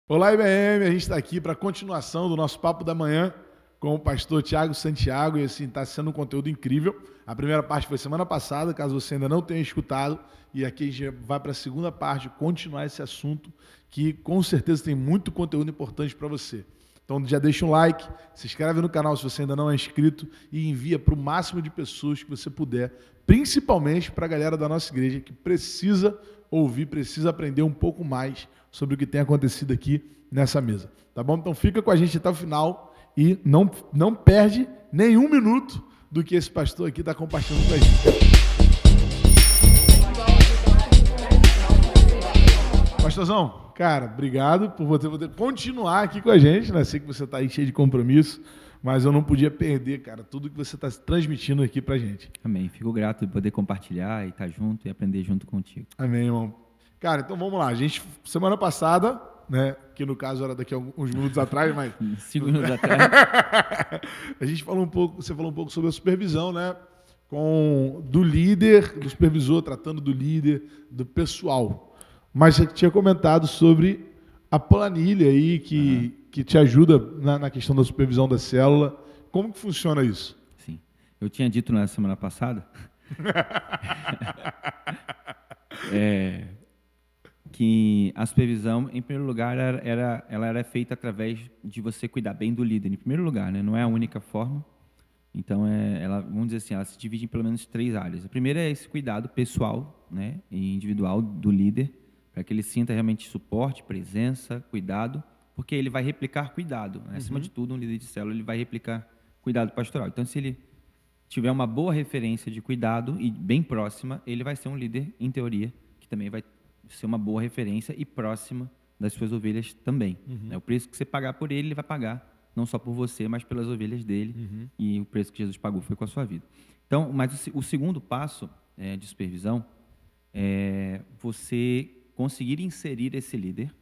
Olá, IBM, a gente está aqui para a continuação do nosso Papo da Manhã com o pastor Tiago Santiago e assim, está sendo um conteúdo incrível. A primeira parte foi semana passada, caso você ainda não tenha escutado, e aqui a gente vai para a segunda parte, continuar esse assunto que com certeza tem muito conteúdo importante para você. Então já deixa um like, se inscreve no canal se você ainda não é inscrito e envia para o máximo de pessoas que você puder, principalmente para a galera da nossa igreja que precisa ouvir, precisa aprender um pouco mais sobre o que tem acontecido aqui nessa mesa. Tá bom? Então fica com a gente até o final e não perde nenhum minuto do que esse pastor aqui está compartilhando com a gente. Pastorzão, cara, obrigado por você poder continuar aqui com a gente, né? Sei que você está aí cheio de compromisso, mas eu não podia perder, cara, tudo que você está transmitindo aqui pra gente. Amém. Fico grato de poder compartilhar e estar junto e aprender junto contigo. Amém, irmão. Cara, então vamos lá. A gente, semana passada, né, que no caso era daqui a alguns minutos atrás, mas 5 minutos atrás. a gente falou um pouco, você falou um pouco sobre a supervisão, né? Do líder, do supervisor, tratando do líder, do pessoal. Mas você tinha comentado sobre a planilha aí que te ajuda na questão da supervisão da célula. Como que funciona isso? Sim. Eu tinha dito na semana passada que a supervisão, em primeiro lugar, ela era feita através de você cuidar bem do líder, em primeiro lugar, né? Não é a única forma. Então, vamos dizer assim, ela se divide em pelo menos 3 áreas. A primeira é esse cuidado pessoal, né, e individual do líder, para que ele sinta realmente suporte, presença, cuidado, porque ele vai replicar cuidado. Né? Acima de tudo, um líder de célula ele vai replicar cuidado pastoral. Então, se ele tiver uma boa referência de cuidado e bem próxima, ele vai ser um líder, em teoria, que também vai ser uma boa referência e próxima das suas ovelhas também. O preço que você pagar por ele, ele vai pagar não só por você, mas pelas ovelhas dele. E o preço que Jesus pagou foi com a sua vida. Então, mas o segundo passo de supervisão é você conseguir inserir esse líder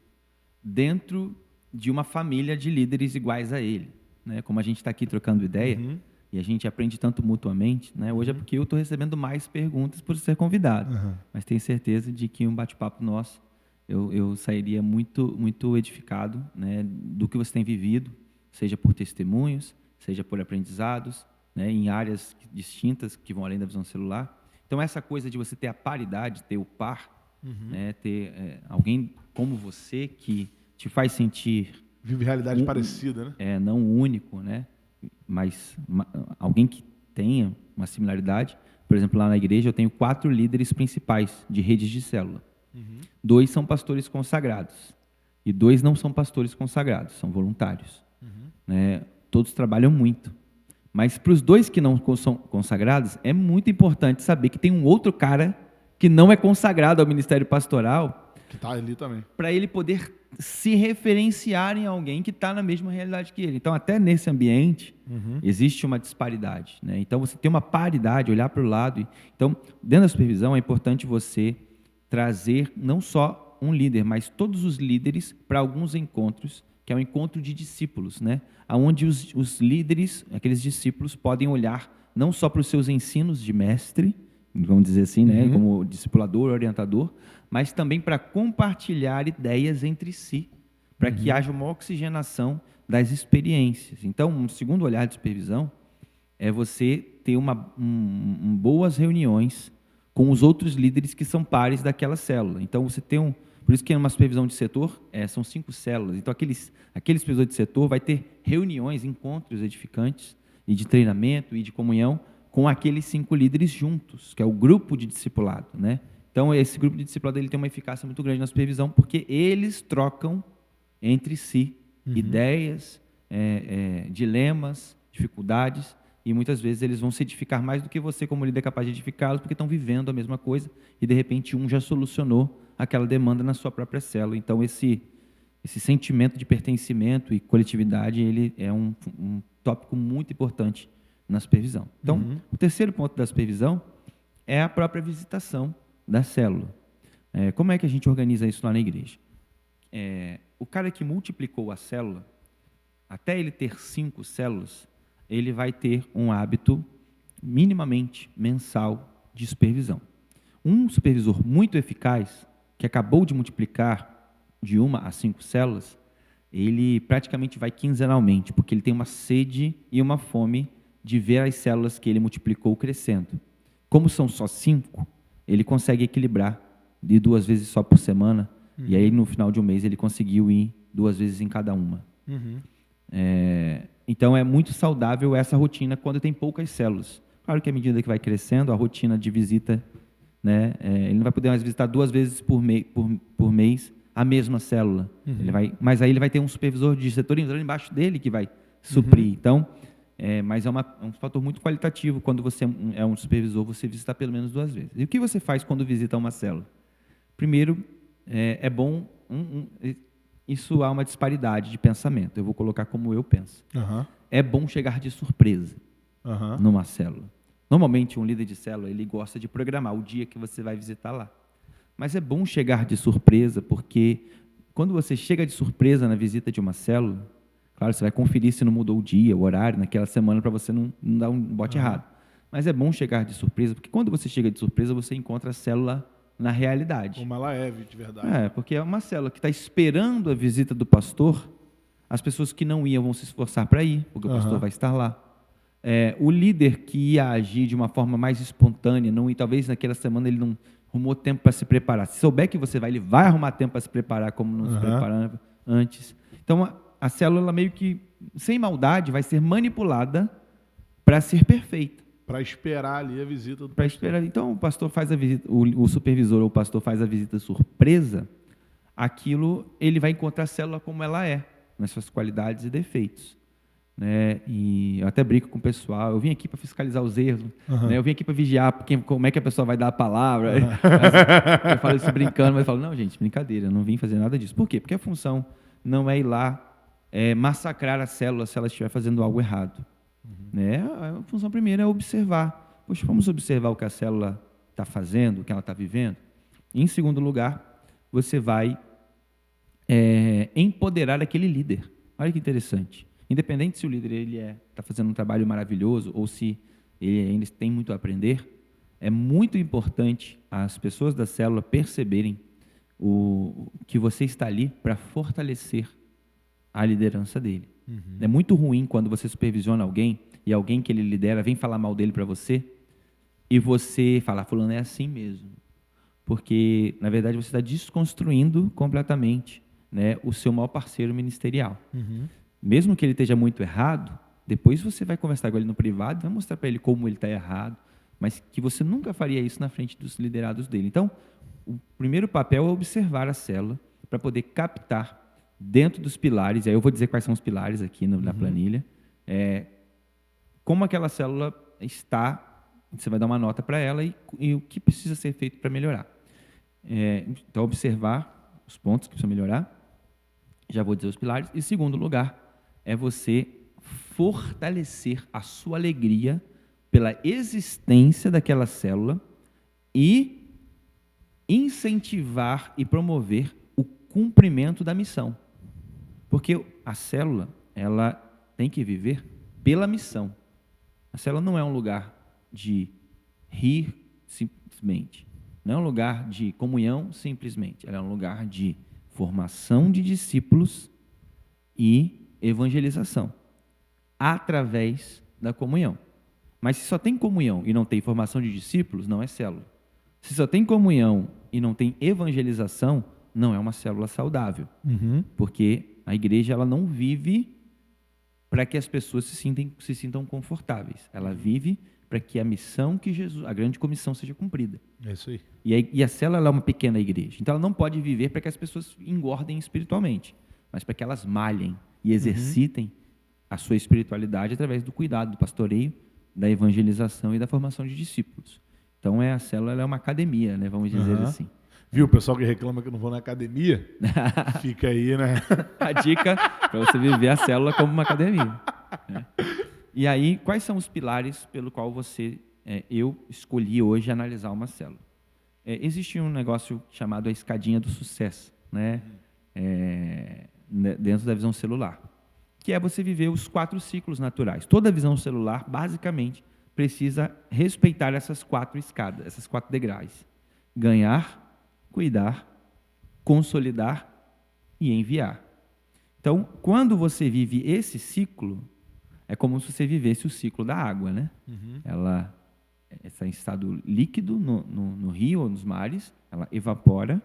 dentro de uma família de líderes iguais a ele. Né? Como a gente está aqui trocando ideia, e a gente aprende tanto mutuamente, né? Hoje é porque eu estou recebendo mais perguntas por ser convidado, mas tenho certeza de que um bate-papo nosso, eu sairia muito, muito edificado, né, do que você tem vivido, seja por testemunhos, seja por aprendizados, né, em áreas distintas que vão além da visão celular. Então, essa coisa de você ter a paridade, ter o par, né, ter alguém como você que te faz sentir... Vive realidade parecida, né? Não único, né? Mas alguém que tenha uma similaridade. Por exemplo, lá na igreja eu tenho 4 líderes principais de redes de célula. 2 são pastores consagrados e 2 não são pastores consagrados, são voluntários. Né? Todos trabalham muito. Mas para os 2 que não são consagrados, é muito importante saber que tem um outro cara que não é consagrado ao ministério pastoral, que está ali também, para ele poder se referenciar em alguém que está na mesma realidade que ele. Então, até nesse ambiente, existe uma disparidade. Né? Então, você tem uma paridade, olhar para o lado. Então, dentro da supervisão, é importante você trazer não só um líder, mas todos os líderes para alguns encontros, que é um encontro de discípulos, né? Onde os líderes, aqueles discípulos, podem olhar não só para os seus ensinos de mestre, vamos dizer assim, né, como discipulador, orientador, mas também para compartilhar ideias entre si, para que haja uma oxigenação das experiências. Então, um segundo olhar de supervisão é você ter boas reuniões com os outros líderes que são pares daquela célula. Então, você tem por isso que é uma supervisão de setor, são 5 células. Então, aquele supervisor de setor vai ter reuniões, encontros edificantes e de treinamento e de comunhão com aqueles 5 líderes juntos, que é o grupo de discipulado, né? Então, esse grupo de discipulado ele tem uma eficácia muito grande na supervisão, porque eles trocam entre si ideias, dilemas, dificuldades, e muitas vezes eles vão se edificar mais do que você, como líder, é capaz de edificá-los, porque estão vivendo a mesma coisa, e de repente um já solucionou aquela demanda na sua própria célula. Então, esse sentimento de pertencimento e coletividade, ele é um tópico muito importante na supervisão. Então, o terceiro ponto da supervisão é a própria visitação da célula. Como é que a gente organiza isso lá na igreja? O cara que multiplicou a célula, até ele ter 5 células, ele vai ter um hábito minimamente mensal de supervisão. Um supervisor muito eficaz, que acabou de multiplicar de 1 a 5 células, ele praticamente vai quinzenalmente, porque ele tem uma sede e uma fome de ver as células que ele multiplicou crescendo. Como são só 5, ele consegue equilibrar de 2 vezes só por semana, e aí no final de um mês ele conseguiu ir 2 vezes em cada uma. Então é muito saudável essa rotina quando tem poucas células. Claro que à medida que vai crescendo, a rotina de visita, né, ele não vai poder mais visitar 2 vezes por mês a mesma célula. Mas aí ele vai ter um supervisor de setor embaixo dele que vai suprir. Então, mas é um fator muito qualitativo. Quando você é um supervisor, você visita pelo menos 2 vezes. E o que você faz quando visita uma célula? Primeiro, é bom... isso há uma disparidade de pensamento. Eu vou colocar como eu penso. É bom chegar de surpresa numa célula. Normalmente, um líder de célula ele gosta de programar o dia que você vai visitar lá. Mas é bom chegar de surpresa, porque quando você chega de surpresa na visita de uma célula, claro, você vai conferir se não mudou o dia, o horário naquela semana para você não dar um bote errado. Mas é bom chegar de surpresa, porque quando você chega de surpresa, você encontra a célula na realidade. Como ela é, de verdade. Porque é uma célula que está esperando a visita do pastor. As pessoas que não iam vão se esforçar para ir, porque o pastor vai estar lá. O líder que ia agir de uma forma mais espontânea, talvez naquela semana ele não arrumou tempo para se preparar. Se souber que você vai, ele vai arrumar tempo para se preparar como não se preparava antes. Então, a célula, ela meio que, sem maldade, vai ser manipulada para ser perfeita. Para esperar ali a visita do pastor. Então, o pastor faz a visita, o supervisor ou o pastor faz a visita surpresa, aquilo ele vai encontrar a célula como ela é, nas suas qualidades e defeitos. Né? E eu até brinco com o pessoal, eu vim aqui para fiscalizar os erros, né? Eu vim aqui para vigiar como é que a pessoa vai dar a palavra. Eu falo isso brincando, mas eu falo, não, gente, brincadeira, eu não vim fazer nada disso. Por quê? Porque a função não é ir lá massacrar a célula se ela estiver fazendo algo errado. Né? A função primeira é observar. Poxa, vamos observar o que a célula está fazendo, o que ela está vivendo. E, em segundo lugar, você vai empoderar aquele líder. Olha que interessante. Independente se o líder está fazendo um trabalho maravilhoso ou se ele ainda tem muito a aprender, é muito importante as pessoas da célula perceberem que você está ali para fortalecer a liderança dele. É muito ruim quando você supervisiona alguém e alguém que ele lidera vem falar mal dele para você e você fala, fulano é assim mesmo. Porque, na verdade, você está desconstruindo completamente, né, o seu maior parceiro ministerial. Mesmo que ele esteja muito errado, depois você vai conversar com ele no privado, vai mostrar para ele como ele está errado, mas que você nunca faria isso na frente dos liderados dele. Então, o primeiro papel é observar a célula para poder captar dentro dos pilares, aí eu vou dizer quais são os pilares aqui na planilha, como aquela célula está, você vai dar uma nota para ela e o que precisa ser feito para melhorar. Então, observar os pontos que precisam melhorar, já vou dizer os pilares, e segundo lugar, é você fortalecer a sua alegria pela existência daquela célula e incentivar e promover o cumprimento da missão. Porque a célula, ela tem que viver pela missão. A célula não é um lugar de rir simplesmente, não é um lugar de comunhão simplesmente, ela é um lugar de formação de discípulos e evangelização através da comunhão. Mas se só tem comunhão e não tem formação de discípulos, não é célula. Se só tem comunhão e não tem evangelização, não é uma célula saudável. Porque a igreja ela não vive para que as pessoas se sintam confortáveis. Ela vive para que a missão que Jesus, a grande comissão, seja cumprida. É isso aí. E a célula ela é uma pequena igreja. Então ela não pode viver para que as pessoas engordem espiritualmente, mas para que elas malhem e exercitem a sua espiritualidade através do cuidado, do pastoreio, da evangelização e da formação de discípulos. Então a célula ela é uma academia, né? Vamos dizer assim. Viu, o pessoal que reclama que eu não vou na academia, fica aí, né? A dica para você viver a célula como uma academia. Né? E aí, quais são os pilares pelo qual eu escolhi hoje analisar uma célula? Existe um negócio chamado a escadinha do sucesso, né? Dentro da visão celular, que é você viver os 4 ciclos naturais. Toda visão celular, basicamente, precisa respeitar essas 4 escadas, essas 4 degraus. Ganhar, cuidar, consolidar e enviar. Então, quando você vive esse ciclo, é como se você vivesse o ciclo da água, né? Ela está em estado líquido no rio ou nos mares, ela evapora,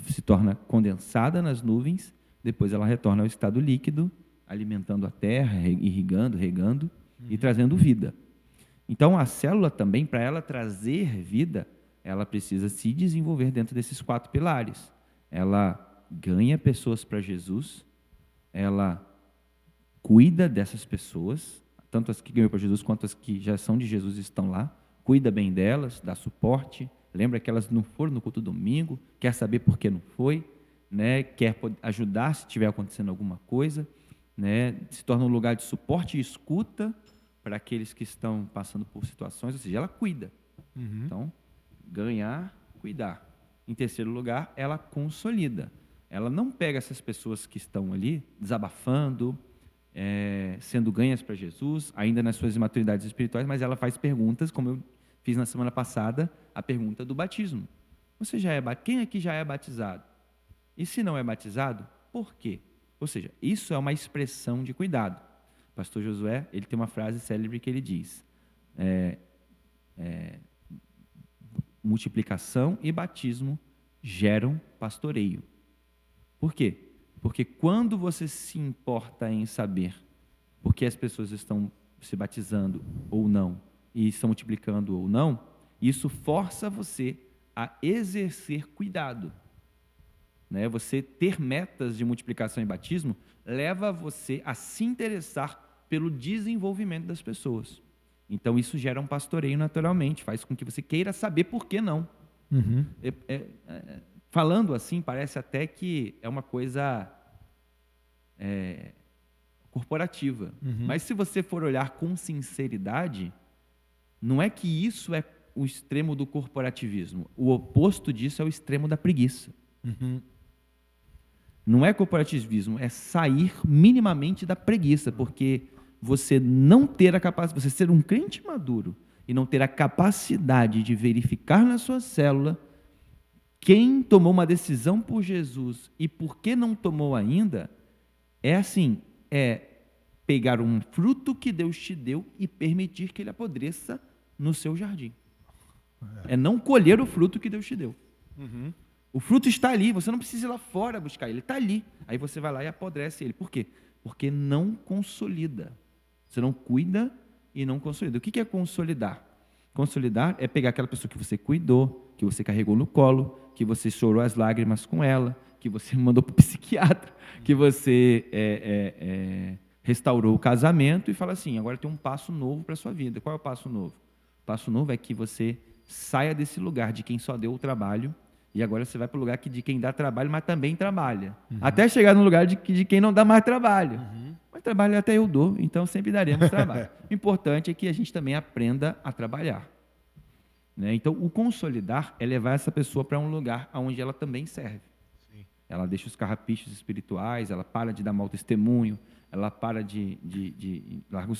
se torna condensada nas nuvens, depois ela retorna ao estado líquido, alimentando a terra, irrigando, regando e trazendo vida. Então, a célula também, para ela trazer vida, ela precisa se desenvolver dentro desses 4 pilares. Ela ganha pessoas para Jesus, ela cuida dessas pessoas, tanto as que ganhou para Jesus quanto as que já são de Jesus e estão lá, cuida bem delas, dá suporte, lembra que elas não foram no culto domingo, quer saber por que não foi, né? Quer ajudar se estiver acontecendo alguma coisa, né? Se torna um lugar de suporte e escuta para aqueles que estão passando por situações, ou seja, ela cuida. Então, ganhar, cuidar. Em terceiro lugar, ela consolida. Ela não pega essas pessoas que estão ali desabafando, sendo ganhas para Jesus, ainda nas suas imaturidades espirituais, mas ela faz perguntas, como eu fiz na semana passada, a pergunta do batismo. Quem aqui já é batizado? E se não é batizado, por quê? Ou seja, isso é uma expressão de cuidado. O pastor Josué, ele tem uma frase célebre que ele diz, multiplicação e batismo geram pastoreio. Por quê? Porque quando você se importa em saber por que as pessoas estão se batizando ou não, e estão multiplicando ou não, isso força você a exercer cuidado. Né? Você ter metas de multiplicação e batismo leva você a se interessar pelo desenvolvimento das pessoas. Então, isso gera um pastoreio naturalmente, faz com que você queira saber por que não. Falando assim, parece até que é uma coisa corporativa. Mas se você for olhar com sinceridade, não é que isso é o extremo do corporativismo. O oposto disso é o extremo da preguiça. Não é corporativismo, é sair minimamente da preguiça, porque você não ter a capacidade, você ser um crente maduro e não ter a capacidade de verificar na sua célula quem tomou uma decisão por Jesus e por que não tomou ainda, é pegar um fruto que Deus te deu e permitir que ele apodreça no seu jardim. É não colher o fruto que Deus te deu. O fruto está ali, você não precisa ir lá fora buscar, ele está ali. Aí você vai lá e apodrece ele. Por quê? Porque não consolida. Você não cuida e não consolida. O que é consolidar? Consolidar é pegar aquela pessoa que você cuidou, que você carregou no colo, que você chorou as lágrimas com ela, que você mandou para o psiquiatra, que você restaurou o casamento e fala assim, agora tem um passo novo para a sua vida. Qual é o passo novo? O passo novo é que você saia desse lugar de quem só deu o trabalho e agora você vai para o lugar de quem dá trabalho, mas também trabalha. Até chegar no lugar de quem não dá mais trabalho. Mas trabalho até eu dou, então sempre daremos trabalho. O importante é que a gente também aprenda a trabalhar. Né? Então, o consolidar é levar essa pessoa para um lugar onde ela também serve. Sim. Ela deixa os carrapichos espirituais, ela para de dar mau testemunho, ela para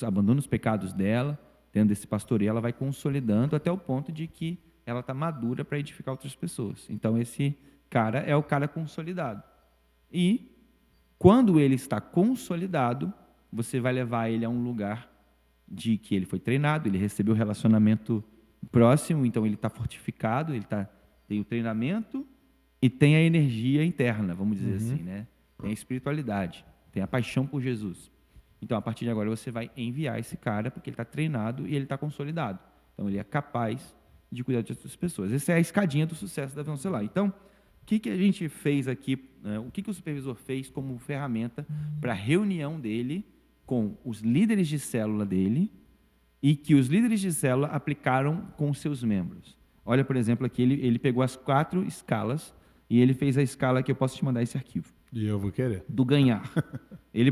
abandona os pecados dela, tendo esse pastoreio, ela vai consolidando até o ponto de que ela está madura para edificar outras pessoas. Então, esse cara é o cara consolidado. E, quando ele está consolidado, você vai levar ele a um lugar de que ele foi treinado, ele recebeu relacionamento próximo, então ele está fortificado, tem o treinamento e tem a energia interna, vamos dizer assim, né? Tem a espiritualidade, tem a paixão por Jesus. Então, a partir de agora, você vai enviar esse cara, porque ele está treinado e ele está consolidado. Então, ele é capaz de cuidar de outras pessoas. Essa é a escadinha do sucesso da Visão Celular. Então, o que a gente fez aqui, né? O que o supervisor fez como ferramenta para a reunião dele com os líderes de célula dele e que os líderes de célula aplicaram com os seus membros? Olha, por exemplo, aqui ele pegou as 4 escalas e ele fez a escala que eu posso te mandar esse arquivo. E eu vou querer. Do ganhar. Ele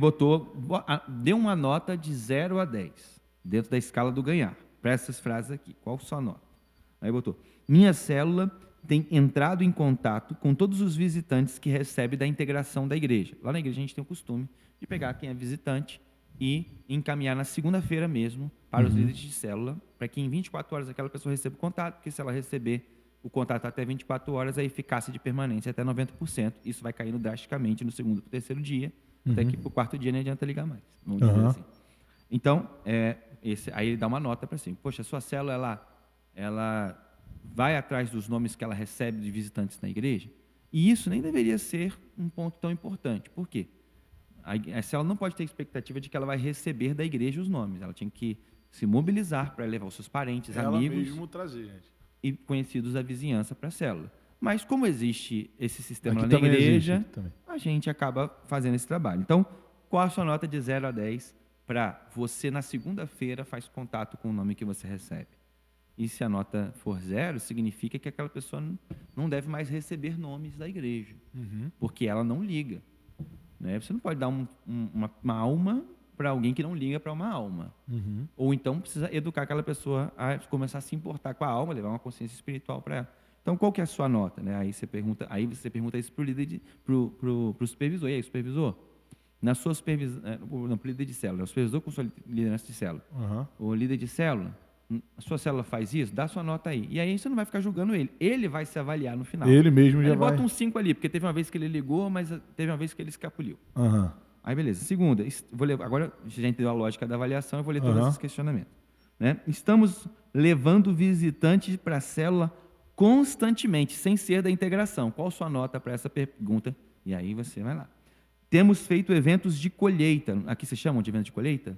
deu uma nota de 0 a 10 dentro da escala do ganhar. Para essas frases aqui. Qual sua nota? Aí botou: minha célula tem entrado em contato com todos os visitantes que recebe da integração da igreja. Lá na igreja a gente tem o costume de pegar quem é visitante e encaminhar na segunda-feira mesmo para os líderes de célula, para que em 24 horas aquela pessoa receba o contato, porque se ela receber o contato até 24 horas, a eficácia de permanência é até 90%. Isso vai caindo drasticamente no segundo para o terceiro dia, Até que pro quarto dia não adianta ligar mais. Vamos dizer assim. Então, aí ele dá uma nota para cima. Poxa, a sua célula, ela vai atrás dos nomes que ela recebe de visitantes na igreja? E isso nem deveria ser um ponto tão importante. Por quê? A célula não pode ter expectativa de que ela vai receber da igreja os nomes. Ela tinha que se mobilizar para levar os seus parentes, amigos mesmo trazer, gente. e conhecidos da vizinhança para a célula. Mas como existe esse sistema Aqui lá na também igreja, existe, a gente acaba fazendo esse trabalho. Então, qual a sua nota de 0 a 10 para você, na segunda-feira, faz contato com o nome que você recebe? E se a nota for 0, significa que aquela pessoa não deve mais receber nomes da igreja, porque ela não liga. Né? Você não pode dar uma alma para alguém que não liga para uma alma. Ou então precisa educar aquela pessoa a começar a se importar com a alma, levar uma consciência espiritual para ela. Então, qual que é a sua nota? Né? Aí você pergunta isso para o líder, pro supervisor. E aí, supervisor? Na sua supervisão, não, pro líder de célula, o supervisor com sua liderança de célula. O líder de célula, a sua célula faz isso, dá sua nota aí. E aí você não vai ficar julgando ele. Ele vai se avaliar no final. Ele mesmo já vai. Ele bota um 5 ali, porque teve uma vez que ele ligou, mas teve uma vez que ele escapuliu. Aí, beleza. Segunda, agora a gente já entendeu a lógica da avaliação, eu vou ler todos esses questionamentos. Né? Estamos levando visitantes para a célula constantemente, sem ser da integração. Qual a sua nota para essa pergunta? E aí você vai lá. Temos feito eventos de colheita. Aqui se chamam de evento de colheita?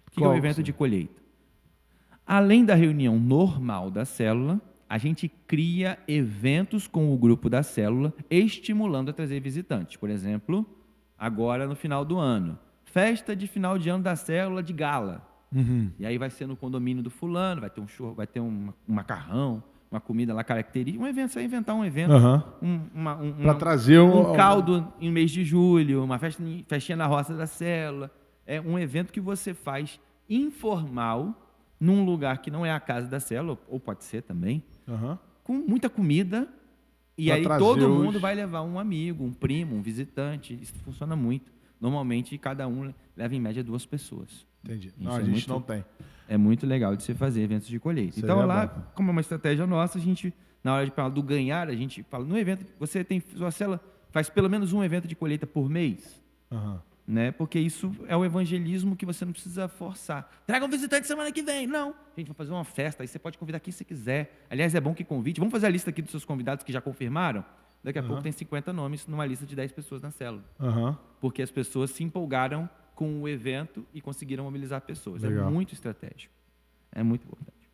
O que é o evento de colheita? Além da reunião normal da célula, a gente cria eventos com o grupo da célula, estimulando a trazer visitantes. Por exemplo, agora no final do ano, festa de final de ano da célula de gala. E aí vai ser no condomínio do fulano, vai ter um churro, vai ter um macarrão, uma comida lá característica, um evento, você vai inventar um evento, para trazer um caldo em mês de julho, uma festinha na roça da célula. É um evento que você faz informal, num lugar que não é a casa da célula, ou pode ser também, com muita comida, e aí todo mundo vai levar um amigo, um primo, um visitante. Isso funciona muito. Normalmente, cada um leva em média 2 pessoas. Entendi. Não, a gente não tem. É muito legal de se fazer eventos de colheita. Então, lá, como é uma estratégia nossa, a gente, na hora de falar do ganhar, a gente fala, no evento, você tem, sua célula faz pelo menos um evento de colheita por mês. Né? Porque isso é o evangelismo que você não precisa forçar. Traga um visitante semana que vem. Não. A gente vai fazer uma festa, aí você pode convidar quem você quiser. Aliás, é bom que convide. Vamos fazer a lista aqui dos seus convidados que já confirmaram? Daqui a pouco tem 50 nomes numa lista de 10 pessoas na célula. Porque as pessoas se empolgaram com o evento e conseguiram mobilizar pessoas. Legal. É muito estratégico. É muito importante.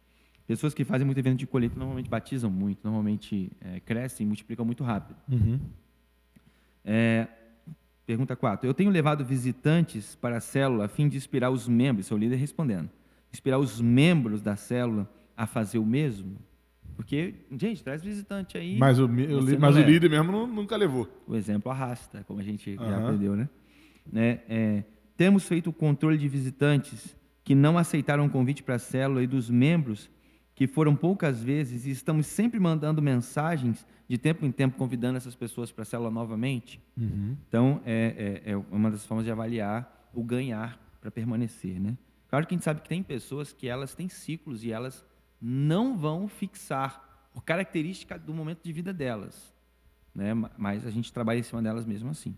Pessoas que fazem muito evento de colheita normalmente batizam muito, normalmente crescem e multiplicam muito rápido. Pergunta 4. Eu tenho levado visitantes para a célula a fim de inspirar os membros, seu líder respondendo, inspirar os membros da célula a fazer o mesmo? Porque, gente, traz visitante aí. Mas o líder mesmo nunca levou. O exemplo arrasta, como a gente já aprendeu, né? Temos feito o controle de visitantes que não aceitaram o convite para a célula e dos membros que foram poucas vezes, e estamos sempre mandando mensagens de tempo em tempo convidando essas pessoas para a célula novamente. Então, é uma das formas de avaliar o ganhar para permanecer, né? Claro que a gente sabe que tem pessoas que elas têm ciclos e elas não vão fixar por característica do momento de vida delas, né? Mas a gente trabalha em cima delas mesmo assim.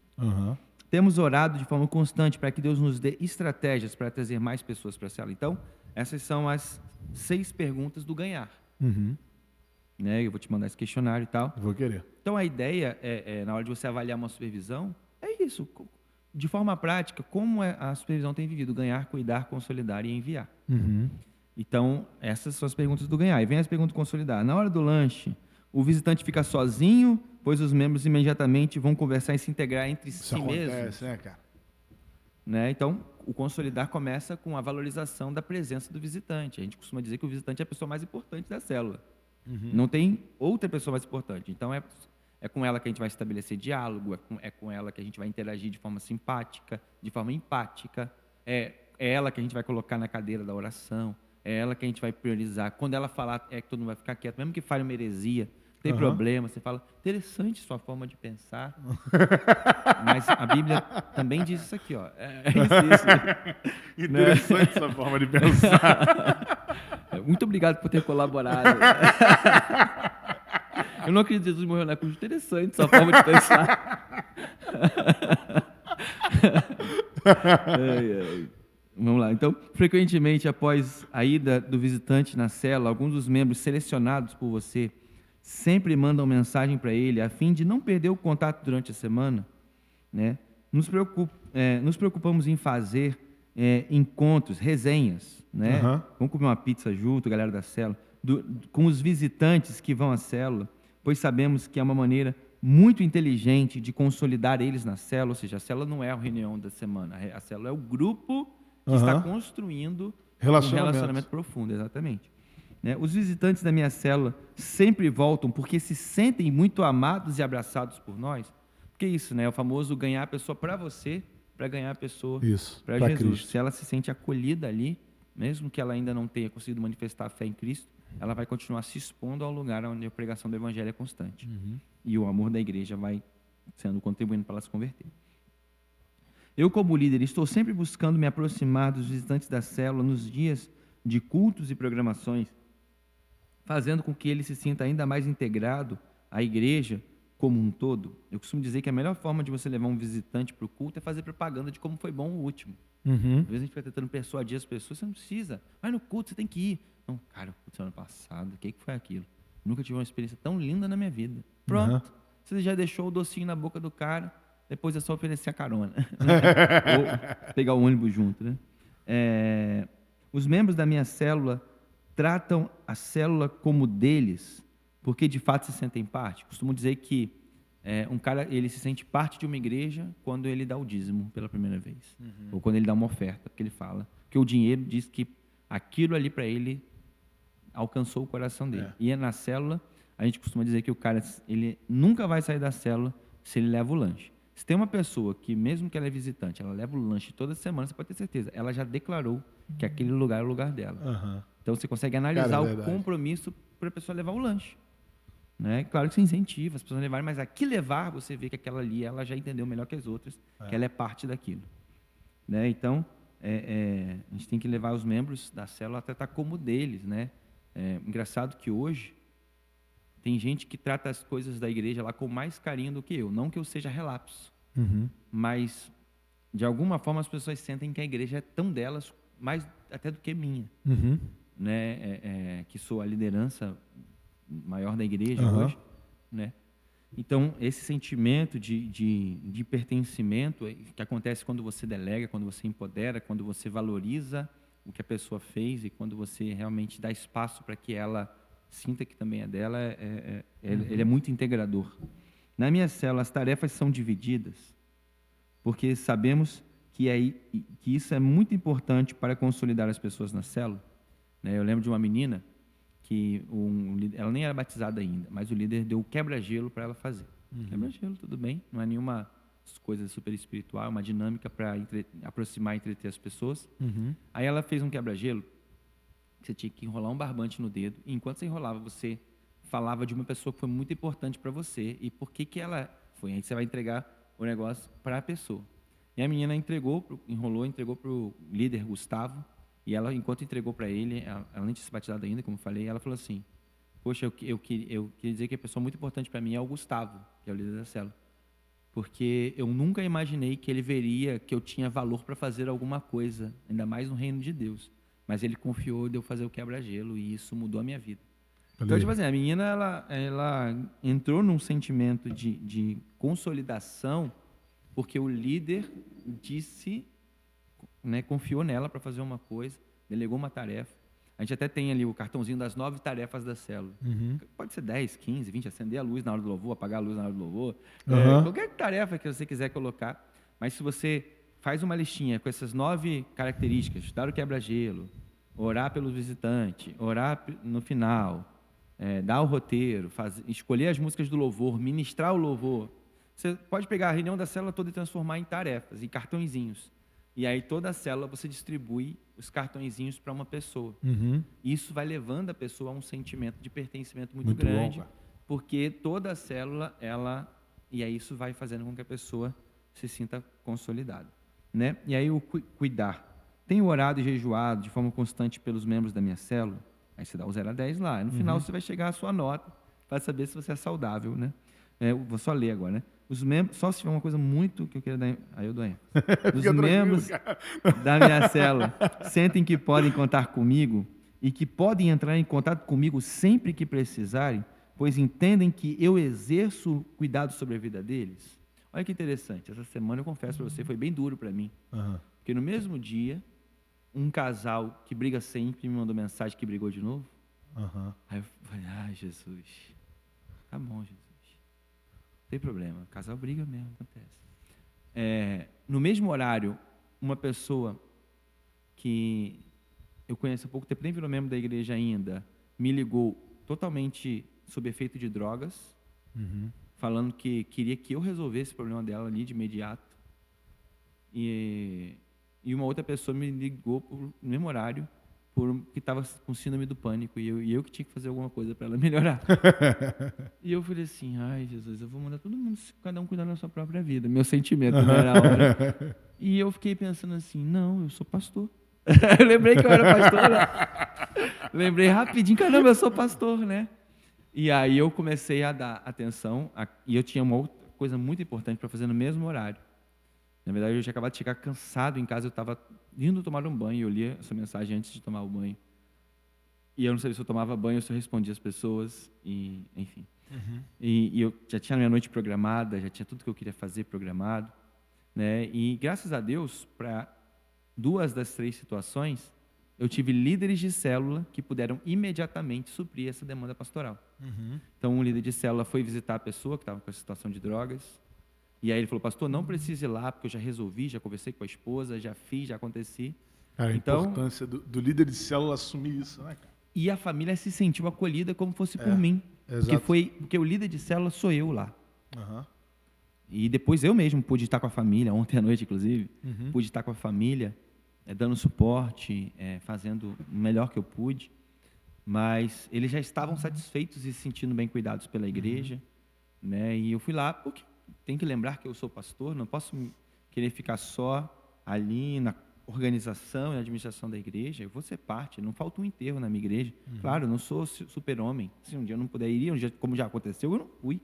Temos orado de forma constante para que Deus nos dê estratégias para trazer mais pessoas para a célula. Então, essas são as 6 perguntas do ganhar. Né? Eu vou te mandar esse questionário e tal. Vou querer. Então, a ideia na hora de você avaliar uma supervisão, é isso. De forma prática, como a supervisão tem vivido? Ganhar, cuidar, consolidar e enviar. Então, essas são as perguntas do ganhar. E vem as perguntas do consolidar. Na hora do lanche, o visitante fica sozinho, pois os membros imediatamente vão conversar e se integrar entre si mesmos. Né, cara? Né? Então, o consolidar começa com a valorização da presença do visitante. A gente costuma dizer que o visitante é a pessoa mais importante da célula. Não tem outra pessoa mais importante. Então, é com ela que a gente vai estabelecer diálogo, é com ela que a gente vai interagir de forma simpática, de forma empática. É ela que a gente vai colocar na cadeira da oração. É ela que a gente vai priorizar. Quando ela falar, que todo mundo vai ficar quieto, mesmo que fale uma heresia, tem problema, você fala, interessante sua forma de pensar. Mas a Bíblia também diz isso aqui, ó. Isso. Interessante sua forma de pensar. Muito obrigado por ter colaborado. Eu não acredito que Jesus morreu na cruz. Interessante sua forma de pensar. Ai, ai. Vamos lá. Então, frequentemente, após a ida do visitante na célula, alguns dos membros selecionados por você sempre mandam mensagem para ele, a fim de não perder o contato durante a semana, né? Nos preocupamos em fazer encontros, resenhas, né? Aham. Vamos comer uma pizza junto, galera da célula, com os visitantes que vão à célula, pois sabemos que é uma maneira muito inteligente de consolidar eles na célula, ou seja, a célula não é a reunião da semana, a célula é o grupo que está Aham. construindo um Relacionamento. relacionamento profundo, exatamente. Né? Os visitantes da minha célula sempre voltam porque se sentem muito amados e abraçados por nós. Porque isso, né? É o famoso ganhar a pessoa para você, para ganhar a pessoa Isso, para pra Jesus. Cristo. Se ela se sente acolhida ali, mesmo que ela ainda não tenha conseguido manifestar a fé em Cristo, ela vai continuar se expondo ao lugar onde a pregação do evangelho é constante. E o amor da igreja vai sendo contribuindo para ela se converter. Eu, como líder, estou sempre buscando me aproximar dos visitantes da célula nos dias de cultos e programações, fazendo com que ele se sinta ainda mais integrado à igreja como um todo. Eu costumo dizer que a melhor forma de você levar um visitante para o culto é fazer propaganda de como foi bom o último. Uhum. Às vezes a gente vai tentando persuadir as pessoas, você não precisa, vai no culto, você tem que ir. Não, cara, o culto semana passada, o que foi aquilo? Nunca tive uma experiência tão linda na minha vida. Pronto, você já deixou o docinho na boca do cara, depois é só oferecer a carona. Ou pegar o ônibus junto, né? Os membros da minha célula tratam a célula como deles, porque de fato se sentem parte. Costumo dizer que um cara ele se sente parte de uma igreja quando ele dá o dízimo pela primeira vez, ou quando ele dá uma oferta, porque ele fala que o dinheiro diz que aquilo ali para ele alcançou o coração dele. E é na célula, a gente costuma dizer que o cara ele nunca vai sair da célula se ele leva o lanche. Se tem uma pessoa que, mesmo que ela é visitante, ela leva o lanche toda semana, você pode ter certeza, ela já declarou que aquele lugar é o lugar dela. Então, você consegue analisar o compromisso para a pessoa levar o lanche. Né? Claro que você incentiva as pessoas a levarem, mas aqui levar, você vê que aquela ali, ela já entendeu melhor que as outras, que ela é parte daquilo. Né? Então, a gente tem que levar os membros da célula a tratar como deles. Né? Engraçado que hoje, tem gente que trata as coisas da igreja lá com mais carinho do que eu. Não que eu seja relapso, mas, de alguma forma, as pessoas sentem que a igreja é tão delas, mais até do que minha. Né? Que sou a liderança maior da igreja hoje. Né? Então, esse sentimento de pertencimento que acontece quando você delega, quando você empodera, quando você valoriza o que a pessoa fez e quando você realmente dá espaço para que ela sinta que também é dela, ele é muito integrador. Na minha célula, as tarefas são divididas, porque sabemos que isso é muito importante para consolidar as pessoas na célula. Né? Eu lembro de uma menina que ela nem era batizada ainda, mas o líder deu o quebra-gelo para ela fazer. Quebra-gelo, tudo bem, não é nenhuma coisa super espiritual, é uma dinâmica para aproximar e entreter as pessoas. Aí ela fez um quebra-gelo, você tinha que enrolar um barbante no dedo, e enquanto você enrolava, você falava de uma pessoa que foi muito importante para você e por que ela foi. Aí você vai entregar o negócio para a pessoa. E a menina entregou para o líder Gustavo, e ela, enquanto entregou para ele, ela nem tinha se batizado ainda, como eu falei, ela falou assim: poxa, eu queria dizer que a pessoa muito importante para mim é o Gustavo, que é o líder da célula, porque eu nunca imaginei que ele veria que eu tinha valor para fazer alguma coisa, ainda mais no reino de Deus. Mas ele confiou de eu fazer o quebra-gelo e isso mudou a minha vida. Então, tipo assim, a menina, ela entrou num sentimento de consolidação porque o líder disse, né, confiou nela para fazer uma coisa, delegou uma tarefa. A gente até tem ali o cartãozinho das 9 tarefas da célula. Pode ser 10, 15, 20, acender a luz na hora do louvor, apagar a luz na hora do louvor. Qualquer tarefa que você quiser colocar. Mas se você faz uma listinha com essas 9 características, dar o quebra-gelo, orar pelo visitante, orar no final, dar o roteiro, escolher as músicas do louvor, ministrar o louvor. Você pode pegar a reunião da célula toda e transformar em tarefas, em cartõezinhos. E aí toda a célula você distribui os cartõezinhos para uma pessoa. Isso vai levando a pessoa a um sentimento de pertencimento muito grande, porque toda a célula, e aí isso vai fazendo com que a pessoa se sinta consolidada. Né? E aí o cuidar. Tenho orado e jejuado de forma constante pelos membros da minha célula. Aí você dá o 0 a 10 lá. No final você vai chegar à sua nota para saber se você é saudável. Né? Vou só ler agora. Né? Os membros, só se tiver uma coisa muito que eu queria dar, aí eu dou ênfase. Os Fica membros tranquilo, da minha célula sentem que podem contar comigo e que podem entrar em contato comigo sempre que precisarem, pois entendem que eu exerço cuidado sobre a vida deles. Olha que interessante, essa semana eu confesso para você, foi bem duro para mim, porque no mesmo dia, um casal que briga sempre me mandou mensagem que brigou de novo. Aí eu falei, Jesus, tá bom, Jesus. Não tem problema, casal briga mesmo, acontece. No mesmo horário, uma pessoa que eu conheço há pouco tempo, nem virou membro da igreja ainda, me ligou totalmente sob efeito de drogas, falando que queria que eu resolvesse o problema dela ali de imediato. E uma outra pessoa me ligou no mesmo horário, que estava com síndrome do pânico, e eu que tinha que fazer alguma coisa para ela melhorar. E eu falei assim, ai Jesus, eu vou mandar todo mundo, cada um cuidar da sua própria vida. Meu sentimento, né, na hora. E eu fiquei pensando assim, não, eu sou pastor. Eu lembrei que eu era pastor, né? Lembrei rapidinho, caramba, eu sou pastor, né? E aí eu comecei a dar atenção, e eu tinha uma outra coisa muito importante para fazer no mesmo horário. Na verdade, eu tinha acabado de chegar cansado em casa, eu estava indo tomar um banho, eu li essa mensagem antes de tomar o banho. E eu não sabia se eu tomava banho ou se eu respondia as pessoas, e enfim. E eu já tinha a minha noite programada, já tinha tudo que eu queria fazer programado, né? E graças a Deus, para 2 das 3 situações, eu tive líderes de célula que puderam imediatamente suprir essa demanda pastoral. Então, um líder de célula foi visitar a pessoa que estava com a situação de drogas, e aí ele falou, pastor, não precisa ir lá, porque eu já resolvi, já conversei com a esposa, já fiz, já aconteci. Cara, a Então, importância do líder de célula assumir isso, né, cara? e a família se sentiu acolhida como fosse por mim. Exato. Porque o líder de célula sou eu lá. E depois eu mesmo pude estar com a família, ontem à noite, inclusive, pude estar com a família, dando suporte, fazendo o melhor que eu pude. Mas eles já estavam satisfeitos e se sentindo bem cuidados pela igreja. Né? E eu fui lá porque tem que lembrar que eu sou pastor, não posso querer ficar só ali na organização e administração da igreja. Eu vou ser parte, não falta um enterro na minha igreja. Claro, eu não sou super-homem. Se um dia eu não puder ir, como já aconteceu, eu não fui.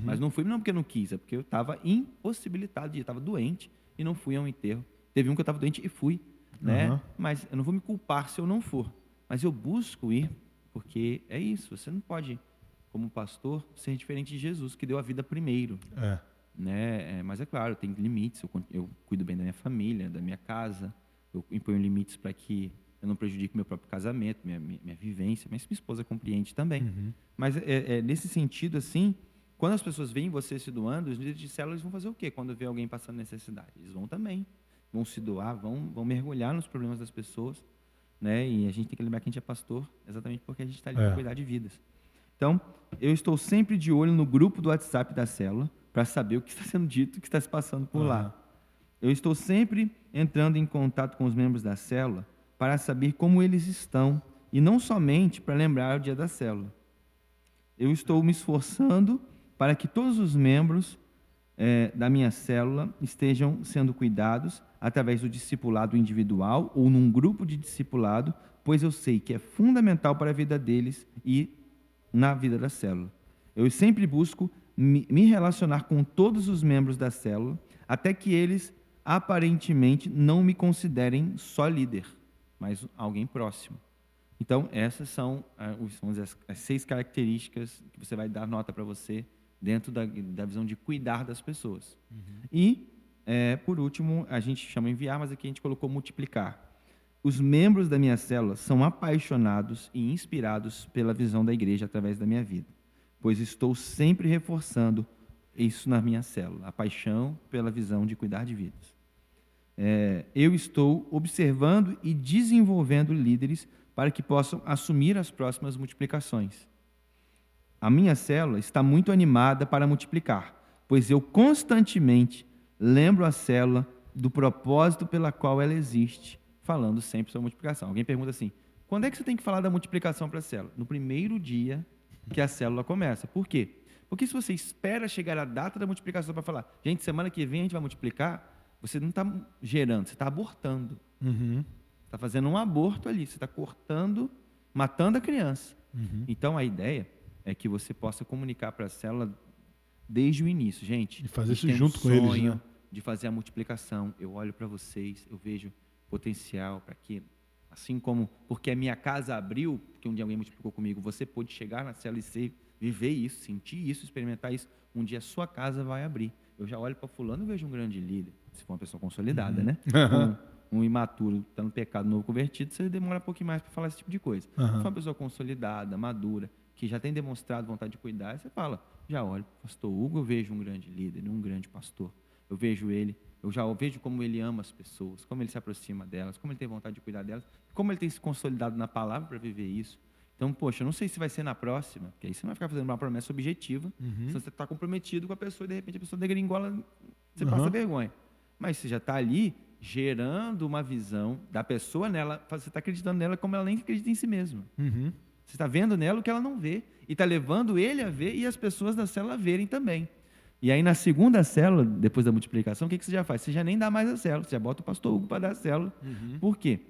Mas não fui não porque eu não quis, é porque eu estava impossibilitado de ir, estava doente e não fui a um enterro. Teve um que eu estava doente e fui. Né? Mas eu não vou me culpar se eu não for. Mas eu busco ir, porque é isso, você não pode, como pastor, ser diferente de Jesus, que deu a vida primeiro. Né? Mas é claro, tem limites, eu cuido bem da minha família, da minha casa, eu imponho limites para que eu não prejudique meu próprio casamento, minha vivência, mas minha esposa compreende também. Mas nesse sentido, assim, quando as pessoas veem você se doando, os líderes de célula eles vão fazer o quê? Quando vê alguém passando necessidade? Eles vão também, vão se doar, vão mergulhar nos problemas das pessoas, né? E a gente tem que lembrar que a gente é pastor exatamente porque a gente está ali para cuidar de vidas. Então, eu estou sempre de olho no grupo do WhatsApp da célula para saber o que está sendo dito, o que está se passando por lá. Eu estou sempre entrando em contato com os membros da célula para saber como eles estão e não somente para lembrar o dia da célula. Eu estou me esforçando para que todos os membros da minha célula estejam sendo cuidados através do discipulado individual ou num grupo de discipulado, pois eu sei que é fundamental para a vida deles e na vida da célula. Eu sempre busco me relacionar com todos os membros da célula, até que eles aparentemente não me considerem só líder, mas alguém próximo. Então, essas são as 6 características que você vai dar nota para você dentro da visão de cuidar das pessoas. E, por último, a gente chama enviar, mas aqui a gente colocou multiplicar. Os membros da minha célula são apaixonados e inspirados pela visão da igreja através da minha vida, pois estou sempre reforçando isso na minha célula, a paixão pela visão de cuidar de vidas. Eu estou observando e desenvolvendo líderes para que possam assumir as próximas multiplicações. A minha célula está muito animada para multiplicar, pois eu constantemente lembro a célula do propósito pela qual ela existe, falando sempre sobre multiplicação. Alguém pergunta assim, quando é que você tem que falar da multiplicação para a célula? No primeiro dia que a célula começa. Por quê? Porque se você espera chegar a data da multiplicação para falar, gente, semana que vem a gente vai multiplicar, você não está gerando, você está abortando. Está fazendo um aborto ali, você está cortando, matando a criança. Então, a ideia é que você possa comunicar para a célula desde o início, gente. E fazer a gente isso tem junto com eles, né? de fazer a multiplicação. Eu olho para vocês, eu vejo potencial para que, assim como, porque a minha casa abriu, porque um dia alguém multiplicou comigo, você pôde chegar na célula e viver isso, sentir isso, experimentar isso. Um dia a sua casa vai abrir. Eu já olho para fulano e vejo um grande líder, se for uma pessoa consolidada, né? Um imaturo, está no pecado, novo convertido, você demora um pouquinho mais para falar esse tipo de coisa. Se for uma pessoa consolidada, madura, que já tem demonstrado vontade de cuidar, você fala, já olho para o pastor Hugo, eu vejo um grande líder, um grande pastor. Eu vejo ele, eu já vejo como ele ama as pessoas, como ele se aproxima delas, como ele tem vontade de cuidar delas, como ele tem se consolidado na palavra para viver isso. Então, poxa, eu não sei se vai ser na próxima, porque aí você não vai ficar fazendo uma promessa objetiva, senão você está comprometido com a pessoa e de repente a pessoa degringola, você passa vergonha. Mas você já está ali gerando uma visão da pessoa nela, você está acreditando nela como ela nem acredita em si mesma. Você está vendo nela o que ela não vê e está levando ele a ver e as pessoas da célula a verem também. E aí na segunda célula, depois da multiplicação, o que você já faz? Você já nem dá mais a célula, você já bota o pastor Hugo para dar a célula. Por quê?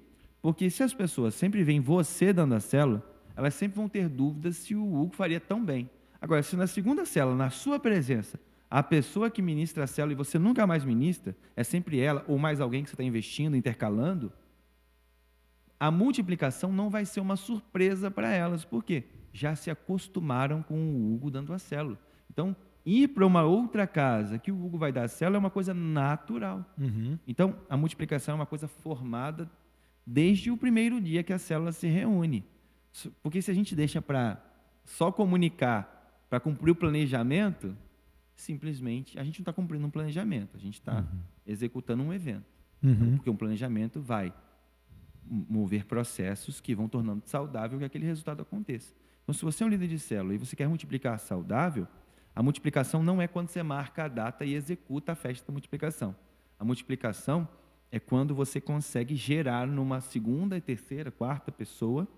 Porque se as pessoas sempre veem você dando a célula, elas sempre vão ter dúvidas se o Hugo faria tão bem. Agora, se na segunda célula, na sua presença, a pessoa que ministra a célula e você nunca mais ministra, é sempre ela ou mais alguém que você está investindo, intercalando, a multiplicação não vai ser uma surpresa para elas. Por quê? Já se acostumaram com o Hugo dando a célula. Então, ir para uma outra casa que o Hugo vai dar a célula é uma coisa natural. Então, a multiplicação é uma coisa formada desde o primeiro dia que a célula se reúne. Porque se a gente deixa para só comunicar, para cumprir o planejamento, simplesmente a gente não está cumprindo um planejamento, a gente está executando um evento. Porque um planejamento vai mover processos que vão tornando saudável que aquele resultado aconteça. Então, se você é um líder de célula e você quer multiplicar saudável, a multiplicação não é quando você marca a data e executa a festa da multiplicação. A multiplicação é quando você consegue gerar numa segunda, terceira, quarta pessoa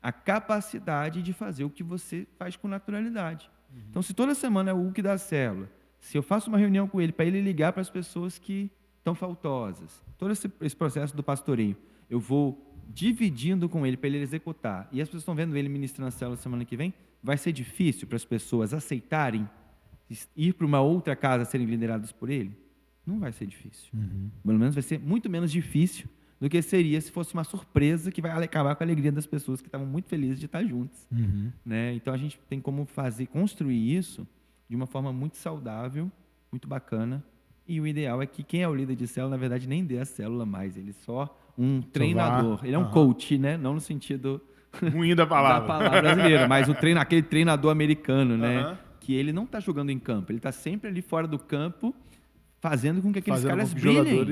a capacidade de fazer o que você faz com naturalidade. Então, se toda semana é o que dá a célula, se eu faço uma reunião com ele para ele ligar para as pessoas que estão faltosas, todo esse processo do pastoreio, eu vou dividindo com ele para ele executar, e as pessoas estão vendo ele ministrando a célula semana que vem, vai ser difícil para as pessoas aceitarem ir para uma outra casa serem lideradas por ele? Não vai ser difícil. Pelo menos vai ser muito menos difícil do que seria se fosse uma surpresa que vai acabar com a alegria das pessoas que estavam muito felizes de estar juntas. Né? Então, a gente tem como construir isso de uma forma muito saudável, muito bacana, e o ideal é que quem é o líder de célula, na verdade, nem dê a célula mais, ele é só um treinador, ele é um coach, né? Não no sentido ruim da palavra brasileira, mas aquele treinador americano, né? Que ele não está jogando em campo, ele está sempre ali fora do campo, fazendo com que aqueles caras brilhem.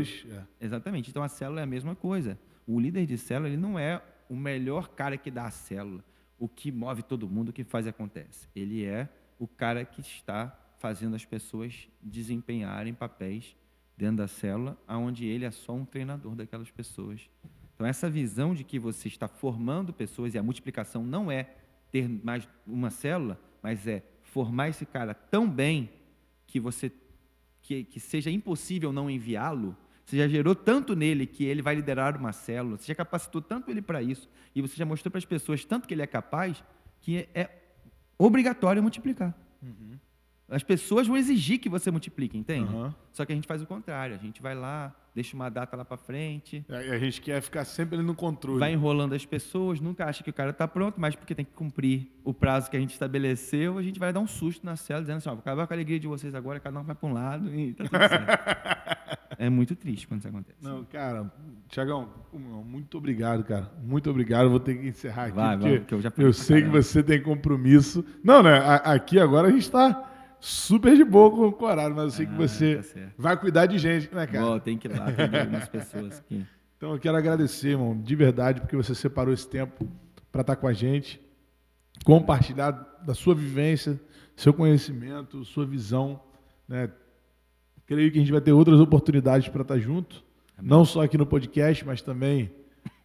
Exatamente. Então, a célula é a mesma coisa. O líder de célula, ele não é o melhor cara que dá a célula, o que move todo mundo, o que faz e acontece. Ele é o cara que está fazendo as pessoas desempenharem papéis dentro da célula, onde ele é só um treinador daquelas pessoas. Então, essa visão de que você está formando pessoas, e a multiplicação não é ter mais uma célula, mas é formar esse cara tão bem que que seja impossível não enviá-lo. Você já gerou tanto nele que ele vai liderar uma célula, você já capacitou tanto ele para isso, e você já mostrou para as pessoas tanto que ele é capaz, que é obrigatório multiplicar. As pessoas vão exigir que você multiplique, entende? Só que a gente faz o contrário, a gente vai lá, deixa uma data lá para frente. A gente quer ficar sempre ali no controle. Vai enrolando as pessoas, nunca acha que o cara está pronto, mas porque tem que cumprir o prazo que a gente estabeleceu, a gente vai dar um susto na célula, dizendo assim, vou acabar com a alegria de vocês agora, cada um vai para um lado e tá tudo certo. É muito triste quando isso acontece. Não, cara, Tiagão, muito obrigado, cara. Muito obrigado. Eu vou ter que encerrar aqui, porque eu sei que você tem compromisso. Não, né? Aqui agora a gente está super de boa com o horário, mas eu sei que você vai cuidar de gente, né, cara? Tem que ir lá atender algumas pessoas aqui. Então eu quero agradecer, irmão, de verdade, porque você separou esse tempo para estar com a gente, compartilhar da sua vivência, seu conhecimento, sua visão, né? Creio que a gente vai ter outras oportunidades para estar junto, não só aqui no podcast, mas também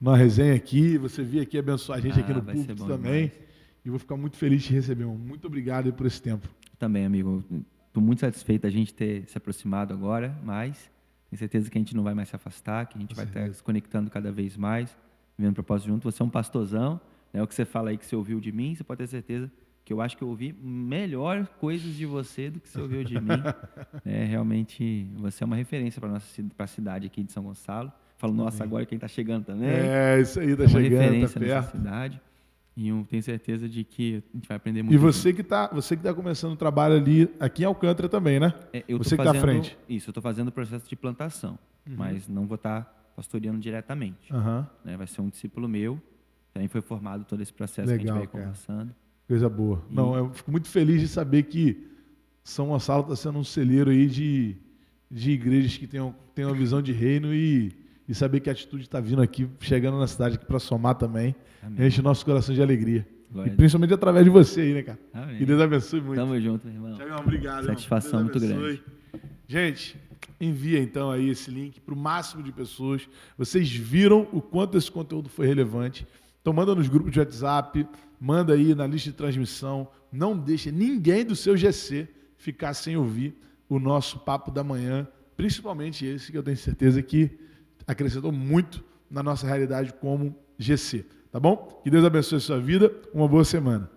na resenha aqui, você vir aqui abençoar a gente aqui no púlpito também, e vou ficar muito feliz de te receber, irmão. Muito obrigado por esse tempo. Também, amigo, estou muito satisfeito da gente ter se aproximado agora, mas tenho certeza que a gente não vai mais se afastar, que a gente vai estar se conectando cada vez mais, vivendo propósito junto. Você é um pastorzão, né? O que você fala aí que você ouviu de mim, você pode ter certeza que eu acho que eu ouvi melhor coisas de você do que você ouviu de mim. Realmente, você é uma referência para a cidade aqui de São Gonçalo. Falo, nossa, agora quem está chegando também. Isso aí, tá uma chegando, referência tá nessa perto. cidade. E eu tenho certeza de que a gente vai aprender muito. E você que tá começando o trabalho ali, aqui em Alcântara também, né? Você que tá à frente. Isso, eu estou fazendo o processo de plantação, mas não vou estar pastoreando diretamente. Vai ser um discípulo meu, também foi formado todo esse processo que a gente vai conversando. Coisa boa. Não, eu fico muito feliz de saber que São Gonçalo está sendo um celeiro aí de igrejas que têm uma visão de reino e saber que a atitude está vindo aqui, chegando na cidade aqui para somar também. Amém. Enche o nosso coração de alegria. Glória e principalmente através de você aí, né, cara? Amém. Que Deus abençoe muito. Tamo junto, meu irmão. Tiagão, obrigado. Satisfação muito grande. Gente, envia então aí esse link para o máximo de pessoas. Vocês viram o quanto esse conteúdo foi relevante. Então manda nos grupos de WhatsApp, manda aí na lista de transmissão. Não deixa ninguém do seu GC ficar sem ouvir o nosso Papo da Manhã, principalmente esse que eu tenho certeza que acrescentou muito na nossa realidade como GC. Tá bom? Que Deus abençoe a sua vida. Uma boa semana.